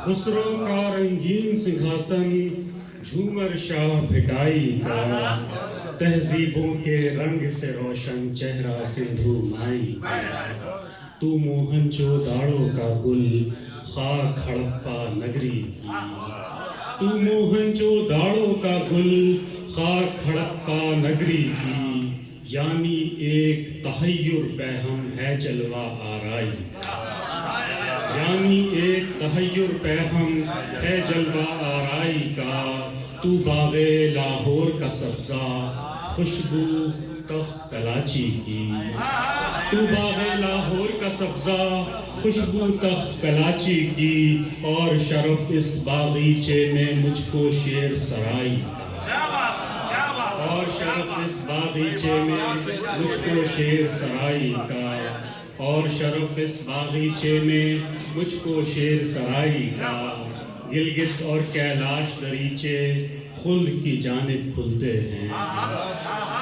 خسرو کا رنگین سنگھاسن جھومر شاہ بھٹائی کا، تہذیبوں کے رنگ سے روشن چہرہ سندھو مائی کا، تو موہن جو داڑوں کا گل خاک ہڑپا نگری کی، تو موہن جو داڑوں کا گل خاک ہڑپا نگری کی، یعنی ایک تحیر پیہم ہے جلوہ آرائی کا، یعنی ایک تحیر پیہم ہے جلوہ آرائی کا، تو باغ لاہور کا سبزہ خوشبو تخت کلاچی کی، تو باغ لاہور کا سبزہ خوشبو تخت کلاچی کی، اور شرف اس باغیچے میں مجھ کو شیر سرائی کا، اور شرف اس باغیچے میں مجھ کو شیر سرائی کا، اور شرف اس باغیچے میں مجھ کو شیر سرائی کا، گلگت اور کیلاش دریچے خلد کی جانب کھلتے ہیں،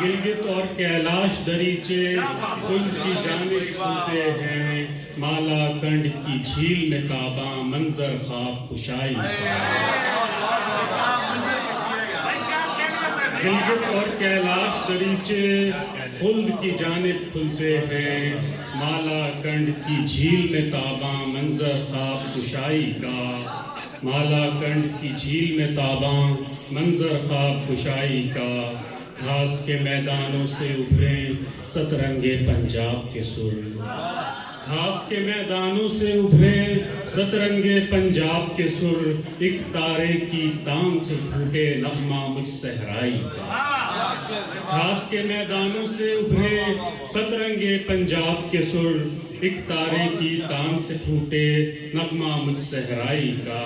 گلگت اور کیلاش دریچے خلد کی جانب کھلتے ہیں، مالا کنڈ کی جھیل میں تاباں منظر خواب کشائی کا، گلگت اور کیلاش دریچے خلد کی جانب کھلتے ہیں، مالا کنڈ کی جھیل میں تاباں منظر خواب کشائی کا، مالا کنڈ کی جھیل میں تاباں منظر خواب کشائی کا، گھاس کے میدانوں سے ابھریں سترنگے پنجاب کے سر، گھاس کے میدانوں سے ابھریں سترنگے پنجاب کے سر، ایک تارے کی تان سے پھوٹے نغمہ مجھ صحرائی کا، گھاس کے میدانوں سے ابھریں سترنگے پنجاب کے سر، ایک تارے کی تان سے پھوٹے نغمہ مجھ صحرائی کا،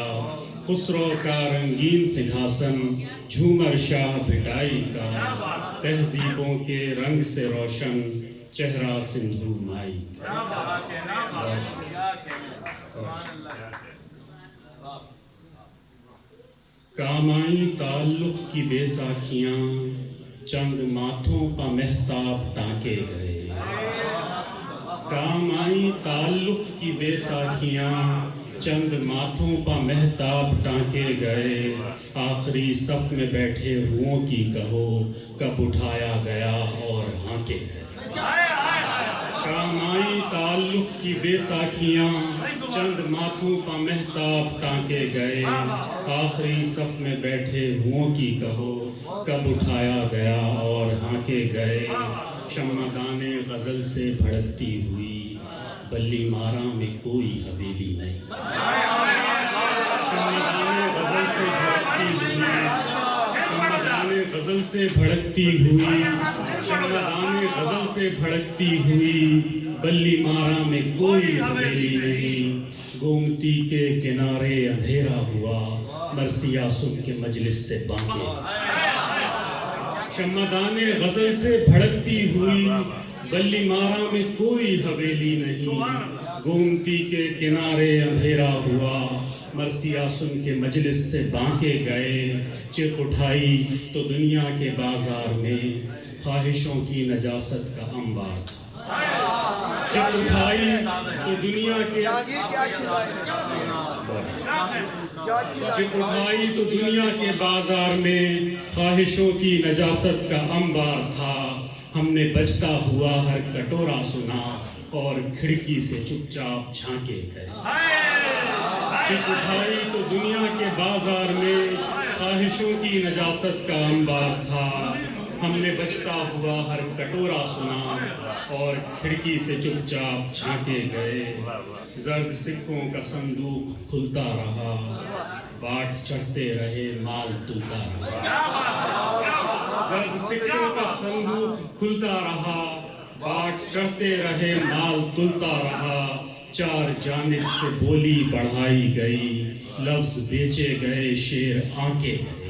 خسرو کا رنگین سنگھاسن جھومر شاہ بھٹائی کا، تہذیبوں کے رنگ سے روشن چہرہ سندھو مائی کا۔ کام آئیں تعلق کی بے ساکھیاں، چند ماتھوں پا مہتاب ٹانکے گئے، کام آئیں تعلق کی بے ساکھیاں، چند ماتھوں پا مہتاب ٹانکے گئے، آخری صف میں بیٹھے ہوں کی کہو کب اٹھایا گیا اور ہانکے گئے، کام آئیں تعلق کی بے ساکھیاں، چند ماتھوں پا مہتاب ٹانکے گئے، آخری صف میں بیٹھے ہوں کی کہو کب اٹھایا گیا اور ہانکے گئے، شمعدان غزل سے بھڑکتی ہوئی بلی ماراں میں کوئی حویلی نہیں، شمعدان غزل سے بھڑکتی ہوئی، شمعدان غزل سے بھڑکتی ہوئی، شمعدان غزل سے بھڑکتی ہوئی، بلی ماراں میں کوئی حویلی نہیں، گومتی کے کنارے اندھیرا ہوا مرثیہ سن کے مجلس سے بانکے، شمعدان غزل سے بھڑکتی ہوئی بلی ماراں میں کوئی حویلی نہیں، گومتی کے کنارے اندھیرا ہوا مرثیہ سن کے مجلس سے بانکے گئے، چیخ اٹھائی تو دنیا کے بازار میں خواہشوں کی نجاست کا انبار تھا، چیخ اٹھائی تو دنیا کے چیخ اٹھائی تو دنیا کے بازار میں خواہشوں کی نجاست کا انبار تھا، ہم نے بجتا ہوا ہر کٹورا سنا اور کھڑکی سے چپ چاپ جھانکے گئے، چیخ اٹھائی تو دنیا کے بازار میں خواہشوں کی نجاست کا انبار تھا، ہم نے بجتا ہوا ہر کٹورا سنا اور کھڑکی سے چپ چاپ جھانکے گئے، زرد سکوں کا صندوق کھلتا رہا، باٹ چڑھتے رہے مال تلتا رہا، زرد سکوں کا صندوق کھلتا رہا، باٹ چڑھتے رہے مال تلتا رہا، چار جانب سے بولی بڑھائی گئی، لفظ بیچے گئے شیر آنکے گئے،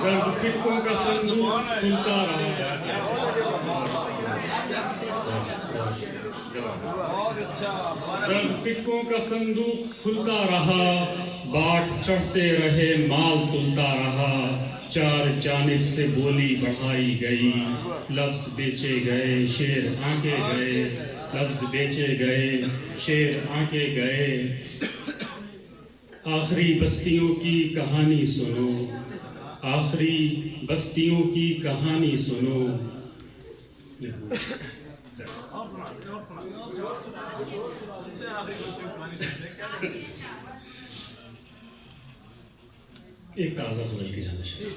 زرد سکوں کا صندوق کھلتا رہا، زرد سکوں کا صندوق کھلتا رہا، باٹ چڑھتے رہے مال تلتا رہا، چار جانب سے بولی بڑھائی گئی، لفظ بیچے گئے شیر آنکے گئے، لفظ بیچے گئے شیر آنکے گئے، آخری بستیوں کی کہانی سنو، آخری بستیوں کی کہانی سنو. ایک تازہ غزل کی جانا چاہیے.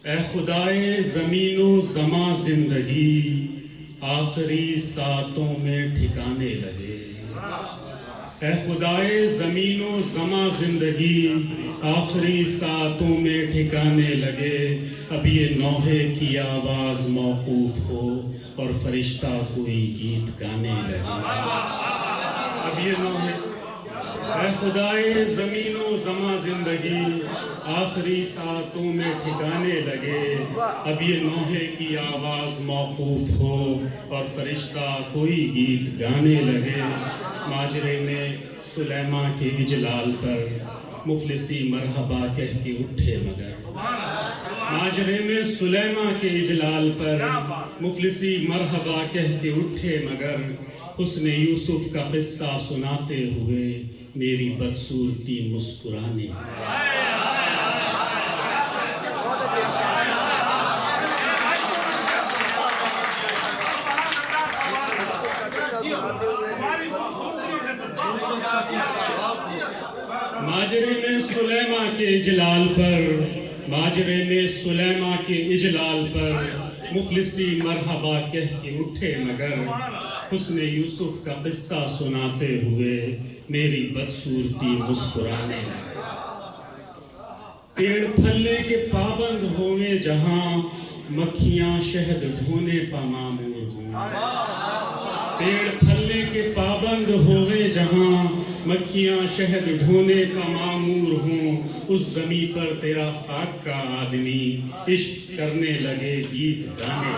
اے خدائے زمین و زماں زندگی آخری ساتوں میں ٹھکانے لگے. اے خدائے زمین و زماں زندگی آخری ساتوں میں ٹھکانے لگے. اب یہ نوحے کی آواز موقوف ہو اور فرشتہ کوئی گیت گانے لگے. اب یہ نوحے اے خدائے زمین و زماں زندگی آخری ساتوں میں ٹھکانے لگے. اب یہ نوحے کی آواز موقوف ہو اور فرشتہ کوئی گیت گانے لگے. ماجرے میں سلیماں کے اجلال پر مفلسی مرحبا کہہ کے اٹھے مگر. ماجرے میں سلیماں کے اجلال پر مفلسی مرحبا کہہ کے اٹھے مگر. حسن یوسف کا قصہ سناتے ہوئے میری بدصورتی مسکرانے. ماجرے میں سلیماں کے اجلال پر ماجرے میں سلیماں کے اجلال پر مفلسی مرحبا کہہ کے اٹھے مگر. حسن یوسف کا قصہ سناتے ہوئے میری بدصورتی مسکرانے. پیڑ پھلنے کے پابند ہوئے جہاں مکھیاں شہد ڈھونے پا معمور ہوں. پیڑ پھلنے کے پابند ہوئے جہاں مکھیاں شہد ڈھونے پا معمور ہوں. اس زمیں پر تیرا خاک کا آدمی عشق کرنے لگے گیت گانے.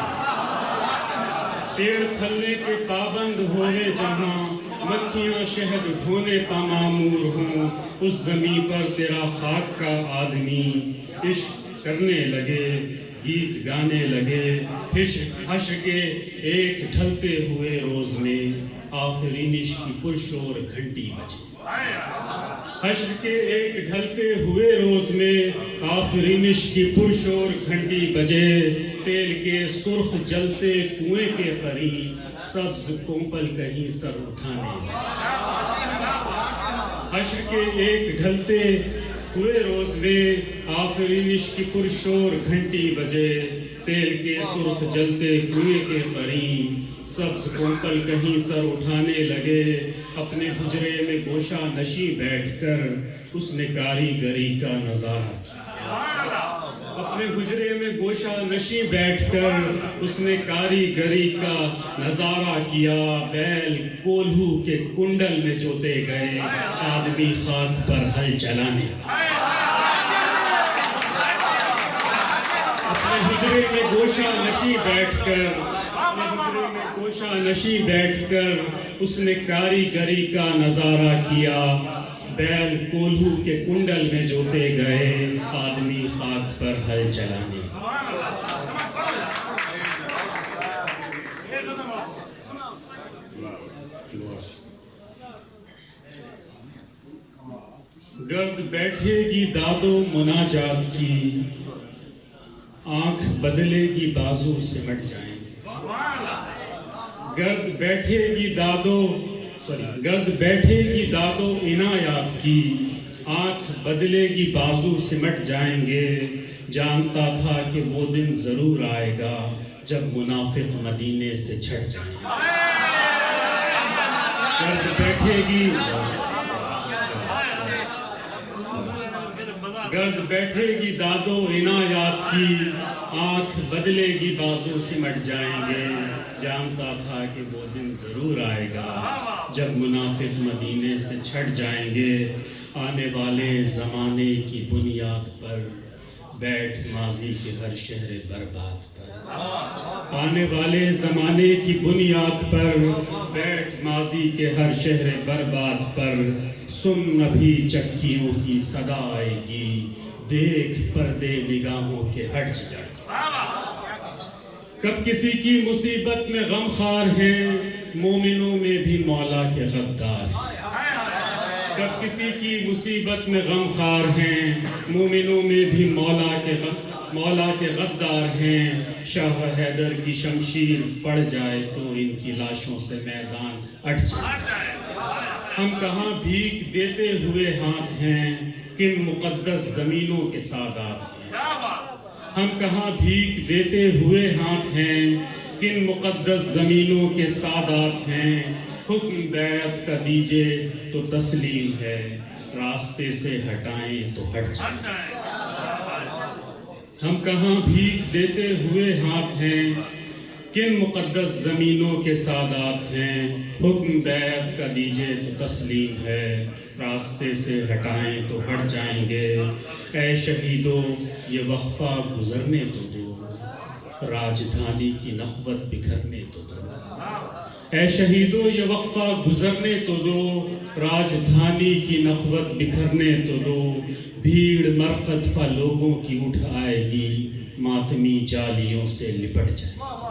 پیڑ پھلنے کے پابند ہوئے جہاں مکھیاں شہد ڈھونے پا معمور ہوں. اس زمیں پر تیرا خاک کا آدمی عشق کرنے لگے گیت گانے لگے. حشر کے ایک ڈھلتے ہوئے روز میں آفرینش کی پرشور گھنٹی بجے. حشر کے ایک ڈھلتے ہوئے روز میں آفرینش کی پرشور گھنٹی بجے. تیل کے سرخ جلتے کنویں کے قریب سبز کومپل کہیں سر اٹھانے. حشر کے ایک ڈھلتے ہوئے روز میں آفرینش کی پرشور گھنٹی بجے. تیل کے سرخ جلتے کنویں کے قریب سبز کومپل کہیں سر اٹھانے لگے. اپنے حجرے میں گوشہ نشیں بیٹھ کر اس نے کاریگری کا نظارہ کیا. اپنے حجرے میں گوشہ نشیں بیٹھ کر اس نے کاریگری کا نظارہ کیا. بیل کولہو کے کنڈل میں جوتے گئے آدمی خاک پر ہل چلانے. اپنے حجرے میں گوشہ نشیں بیٹھ کر اس نے کاریگری کا نظارہ کیا. بیل کولہو کے کنڈل میں جوتے گئے آدمی خاک پر ہل چلانے. گرد بیٹھے گی داد و مناجات کی آنکھ بدلے گی بازو سمٹ جائیں گے. گرد بیٹھے گی داد و عنایات کی آنکھ بدلے گی بازو سمٹ جائیں گے. جانتا تھا کہ وہ دن ضرور آئے گا جب منافق مدینے سے چھٹ جائیں گے. گرد بیٹھے گی داد و عنایات کی آنکھ بدلے گی بازو سمٹ جائیں گے. جانتا تھا کہ وہ دن ضرور آئے گا جب منافق مدینے سے چھٹ جائیں گے. آنے والے زمانے کی بنیاد پر بیٹھ ماضی کے ہر شہر برباد پر. آنے والے زمانے کی بنیاد پر بیٹھ ماضی کے ہر شہر برباد پر. سن ابھی چکیوں کی صدا آئے گی دیکھ پردے نگاہوں کے ہٹ جائیں. کب کسی کی مصیبت میں غم خوار ہیں مومنوں میں بھی مولا کے غدار ہیں. کب کسی کی مصیبت میں غم خوار ہیں، مومنوں میں بھی مولا کے غدار ہیں۔ شاہ حیدر کی شمشیر پڑ جائے تو ان کی لاشوں سے میدان اٹھ جائے۔ ہم کہاں بھیک دیتے ہوئے ہاتھ ہیں، کن مقدس زمینوں کے سادات ہیں۔ ہم کہاں بھیک دیتے ہوئے ہاتھ ہیں، کن مقدس زمینوں کے سادات ہیں۔ حکم بیعت کا دیجئے تو تسلیم ہے، راستے سے ہٹائیں تو ہٹ جائیں۔ ہم کہاں بھیک دیتے ہوئے ہاتھ ہیں، کن مقدس زمینوں کے سادات ہیں۔ حکم بیعت کا دیجئے تو تسلیم ہے، راستے سے ہٹائیں تو ہٹ جائیں گے۔ اے شہیدو یہ وقفہ گزرنے تو دو، راجدھانی کی نخوت بکھرنے تو دو۔ اے شہیدو یہ وقفہ گزرنے تو دو، راجدھانی کی نخوت بکھرنے تو دو۔ بھیڑ مرقد پا لوگوں کی اٹھ آئے گی، ماتمی جالیوں سے لپٹ جائے گی۔